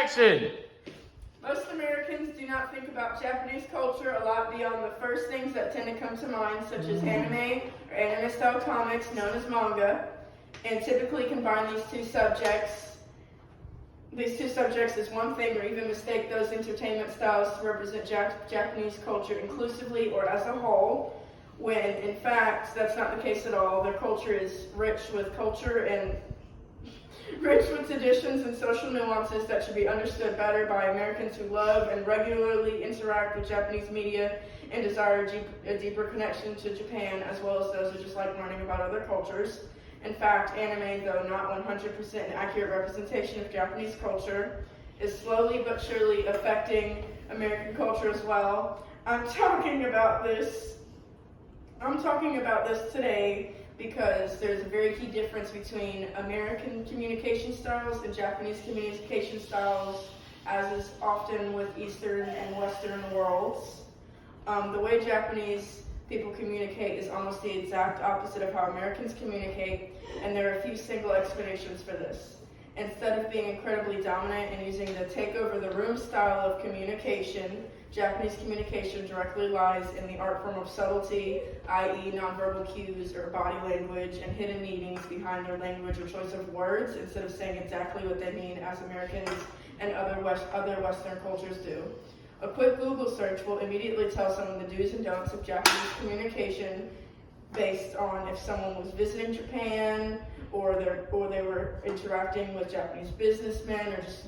action! Most Americans do not think about Japanese culture a lot beyond the first things that tend to come to mind, such as anime or anime-style comics known as manga, and typically combine these two subjects as one thing, or even mistake those entertainment styles to represent Japanese culture inclusively or as a whole, when in fact that's not the case at all. Their culture is rich with traditions and social nuances that should be understood better by Americans who love and regularly interact with Japanese media and desire a deeper connection to Japan, as well as those who just like learning about other cultures. In fact, anime, though not 100% an accurate representation of Japanese culture, is slowly but surely affecting American culture as well. I'm talking about this today because there's a very key difference between American communication styles and Japanese communication styles, as is often with Eastern and Western worlds. The way Japanese people communicate is almost the exact opposite of how Americans communicate, and there are a few single explanations for this. Instead of being incredibly dominant and using the take over the room style of communication, Japanese communication directly lies in the art form of subtlety, i.e. nonverbal cues or body language, and hidden meanings behind their language or choice of words, instead of saying exactly what they mean as Americans and other Western cultures do. A quick Google search will immediately tell someone the do's and don'ts of Japanese communication based on if someone was visiting Japan, or they were interacting with Japanese businessmen, or just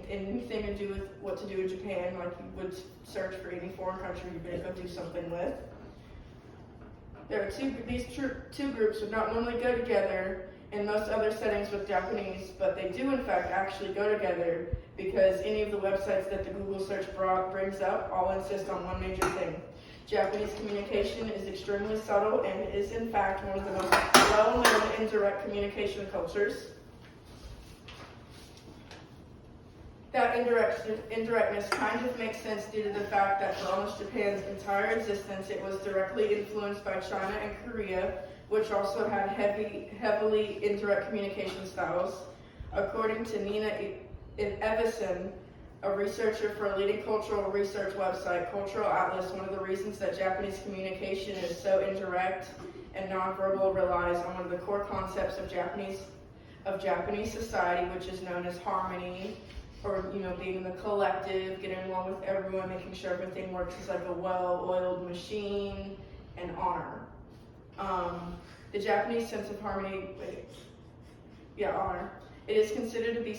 anything to do with what to do in Japan, like you would search for any foreign country you're going to go do something with. These two groups would not normally go together in most other settings with Japanese, but they do in fact actually go together, because any of the websites that the Google search brings up all insist on one major thing. Japanese communication is extremely subtle and is in fact one of the most well-known indirect communication cultures. That indirectness kind of makes sense due to the fact that for almost Japan's entire existence it was directly influenced by China and Korea, which also had heavily indirect communication styles. According to Nina Evison, a researcher for a leading cultural research website, Cultural Atlas, one of the reasons that Japanese communication is so indirect and nonverbal relies on one of the core concepts of Japanese society, which is known as harmony, or being in the collective, getting along with everyone, making sure everything works as like a well-oiled machine, and honor. The Japanese sense of harmony, honor. It is considered to be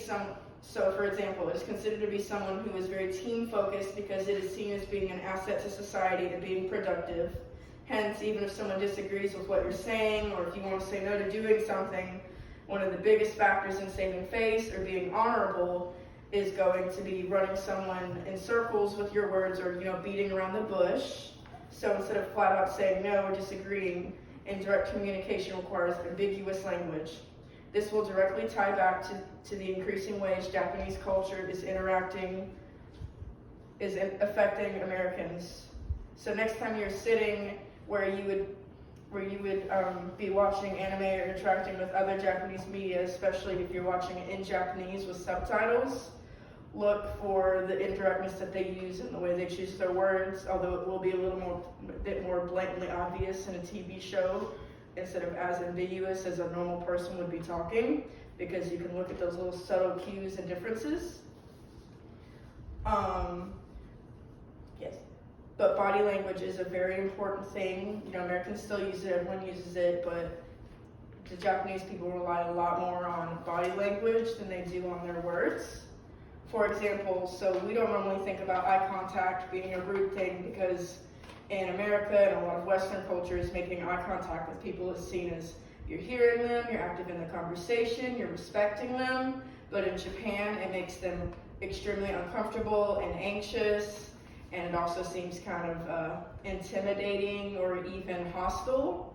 for example, it is considered to be someone who is very team-focused because it is seen as being an asset to society and being productive. Hence, even if someone disagrees with what you're saying, or if you want to say no to doing something, one of the biggest factors in saving face or being honorable is going to be running someone in circles with your words, or beating around the bush. So instead of flat out saying no or disagreeing, indirect communication requires ambiguous language. This will directly tie back to the increasing ways Japanese culture is affecting Americans. So next time you're sitting where you would be watching anime or interacting with other Japanese media, especially if you're watching it in Japanese with subtitles, look for the indirectness that they use and the way they choose their words, although it will be a bit more blatantly obvious in a TV show, instead of as ambiguous as a normal person would be talking, because you can look at those little subtle cues and differences. Yes, but body language is a very important thing. Americans still use it, everyone uses it, but the Japanese people rely a lot more on body language than they do on their words. For example, so we don't normally think about eye contact being a rude thing, because in America and a lot of Western cultures, making eye contact with people is seen as you're hearing them, you're active in the conversation, you're respecting them. But in Japan, it makes them extremely uncomfortable and anxious, and it also seems kind of intimidating or even hostile.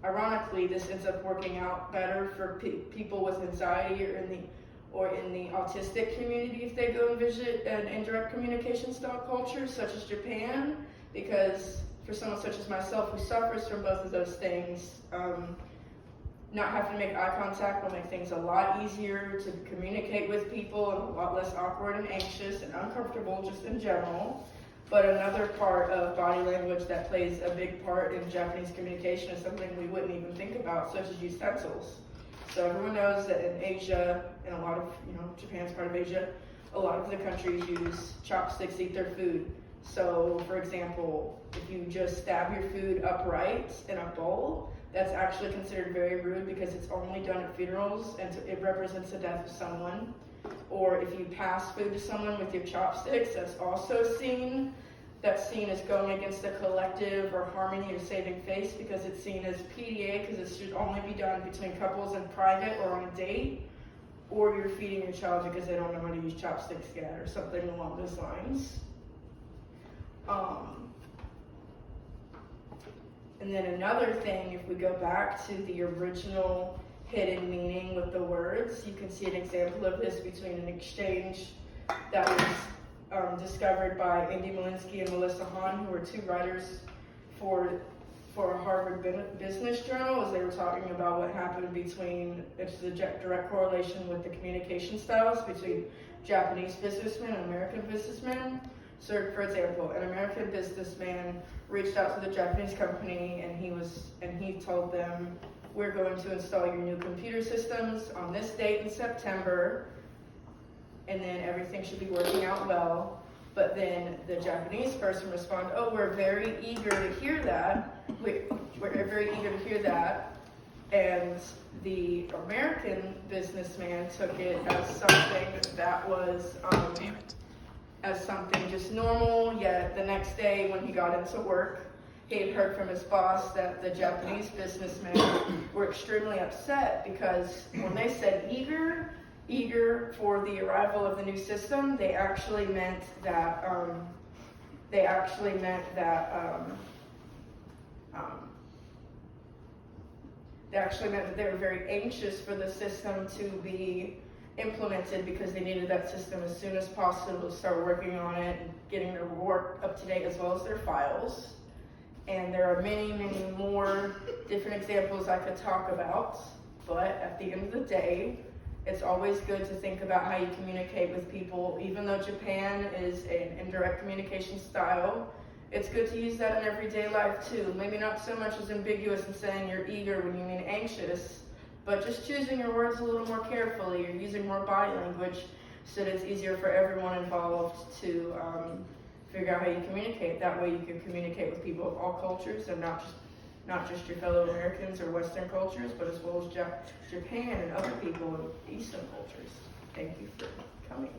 Ironically, this ends up working out better for people with anxiety or in the autistic community if they go and visit an indirect communication style culture such as Japan, because for someone such as myself who suffers from both of those things, not having to make eye contact will make things a lot easier to communicate with people and a lot less awkward and anxious and uncomfortable just in general. But another part of body language that plays a big part in Japanese communication is something we wouldn't even think about, such as utensils. So everyone knows that in Asia, and a lot of, Japan's part of Asia, a lot of the countries use chopsticks to eat their food. So, for example, if you just stab your food upright in a bowl, that's actually considered very rude because it's only done at funerals and it represents the death of someone. Or if you pass food to someone with your chopsticks, that's also seen. That's seen as going against the collective or harmony or saving face because it's seen as PDA because it should only be done between couples in private or on a date. Or you're feeding your child because they don't know how to use chopsticks yet or something along those lines. And then another thing, if we go back to the original hidden meaning with the words, you can see an example of this between an exchange that was discovered by Indy Malinsky and Melissa Hahn, who were two writers for a Harvard Business Journal, as they were talking about what happened between, it's a direct correlation with the communication styles between Japanese businessmen and American businessmen. So, for example, an American businessman reached out to the Japanese company and he told them, we're going to install your new computer systems on this date in September, and then everything should be working out well. But then the Japanese person responded, oh, we're very eager to hear that. We're very eager to hear that. And the American businessman took it as something that was as something just normal, yet the next day when he got into work, he had heard from his boss that the Japanese businessmen were extremely upset because when they said eager for the arrival of the new system, they actually meant that they were very anxious for the system to be implemented because they needed that system as soon as possible to start working on it and getting their work up to date as well as their files. And there are many, many more different examples I could talk about, but at the end of the day, it's always good to think about how you communicate with people. Even though Japan is an indirect communication style, it's good to use that in everyday life too. Maybe not so much as ambiguous in saying you're eager when you mean anxious, but just choosing your words a little more carefully or using more body language so that it's easier for everyone involved to figure out how you communicate. That way you can communicate with people of all cultures and not just your fellow Americans or Western cultures, but as well as Japan and other people in Eastern cultures. Thank you for coming.